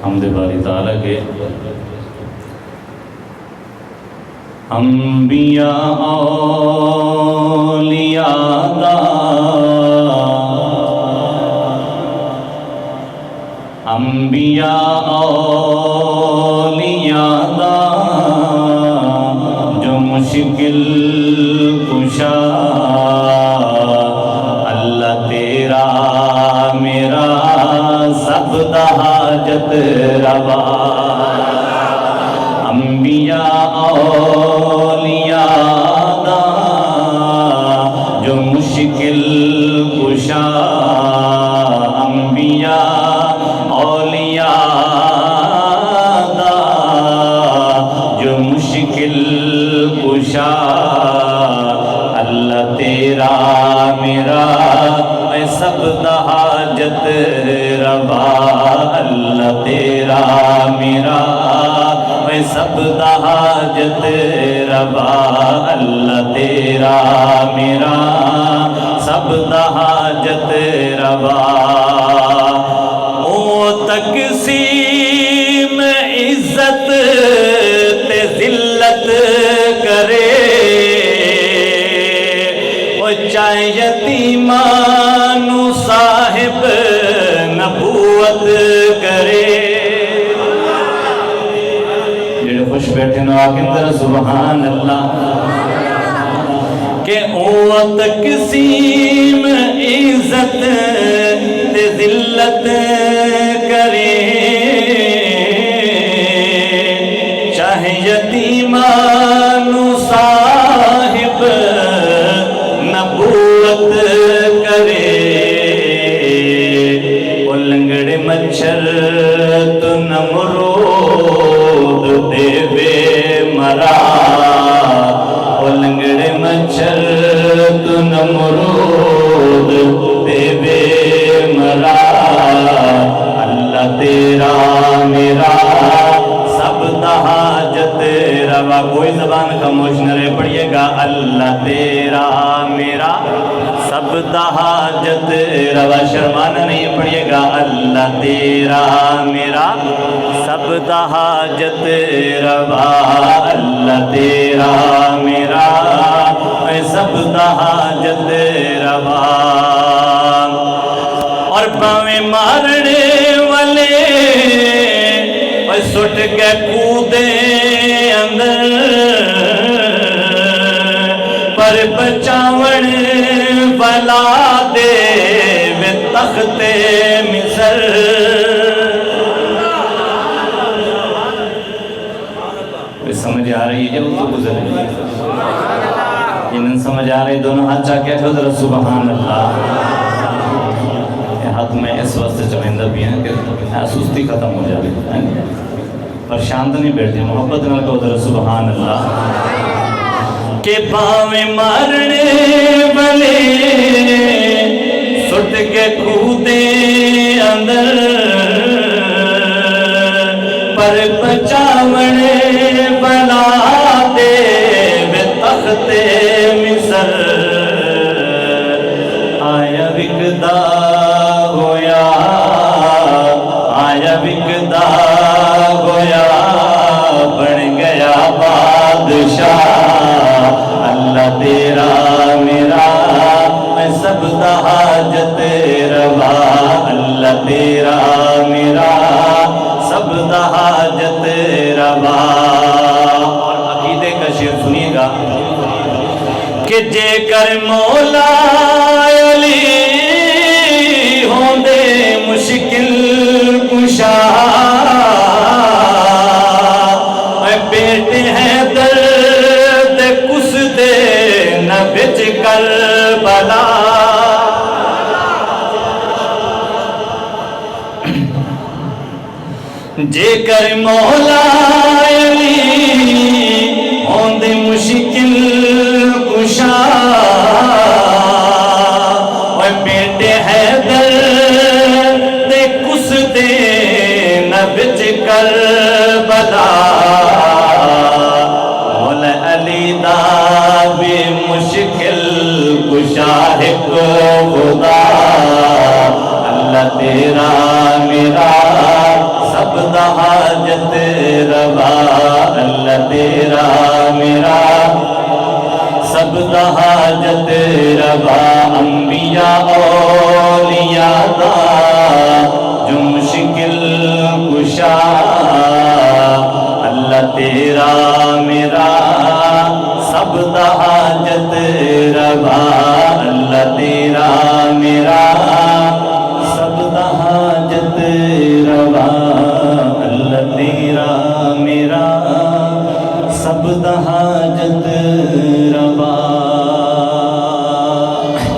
حمد باری تعالیٰ کے انبیاء اولیاء دا انبیاء اولیاء دا جو مشکل کشا اللہ تیرا میرا سب دا حاجت روا انبیاء اولیاء دا جو مشکل کشا انبیاء اولیاء دا جو مشکل کشا اللہ تیرا میرا میں سب دا حاجت روا اللہ تیرا میرا میں سب دا حاجت روا اللہ تیرا میرا سب دا حاجت روا او تقسیم عزت تے ذلت کرے او چاہے یتیمانو صاحب نبوت کرے خوش بیٹھے نو آکے اندر سبحان اللہ کہ او تقسیم عزت تے ذلت کرے چاہے یتیمانو صاحب نبوت کرے او لنگڑے مچھر تو نمرود دے بے مرا او لنگڑے مچھر تو نمرود دے بے مرا اللہ تیرا میرا سب دا حاجت روا کوئی زبان خاموش نہ رہے پڑھئے گا اللہ تیرا میرا سب دا حاجت روا شرمانا نہیں پڑھئے گا اللہ تیرا میرا سب دا حاجت روا اللہ تیرا میرا میں سب دا حاجت روا اور باویں مارنے والے سٹ کے کودے اندر پر بچاون بلا دے وے تخت مصر سمجھ آ رہی ہے وہ تو گزر رہی ہے انہوں سمجھ آ رہی دونوں ہاتھ چاہ کے حضرت سبحان اللہ یہ ہاتھ میں اس وقت سے چمیندہ بھی ہیں کہ سستی ختم ہو جائے پر شانت نہیں بیٹھتے محبت نہ کو حضرت سبحان اللہ کہ باویں مارنے والے سٹ کے کودے اندر پر بچاون بلا دے وے تخت مصر آیا وکدا ہویا آیا وکدا ہویا بن گیا بادشاہ اللہ تیرا میرا میں سب دا حاجت روا اللہ تیرا میرا سب دا حاجت روا اور عقیدے کا شعر سنیے گا کہ جے کر مولا علی ہوندے مشکل کشا بیٹے ہیں درد کس دے نہ بچ کربلا جے کر مولا علی ہوندے مشکل کشا بیٹے ہیں درد کس دے نہ بچ کربلا مولا علی دا بھی مشکل کشا ہے خدا اللہ تیرا میرا سب سب دا حاجت روا اللہ تیرا میرا سب دا حاجت روا انبیاء اولیاء دا جو مشکل کشا اللہ تیرا میرا سب دا حاجت روا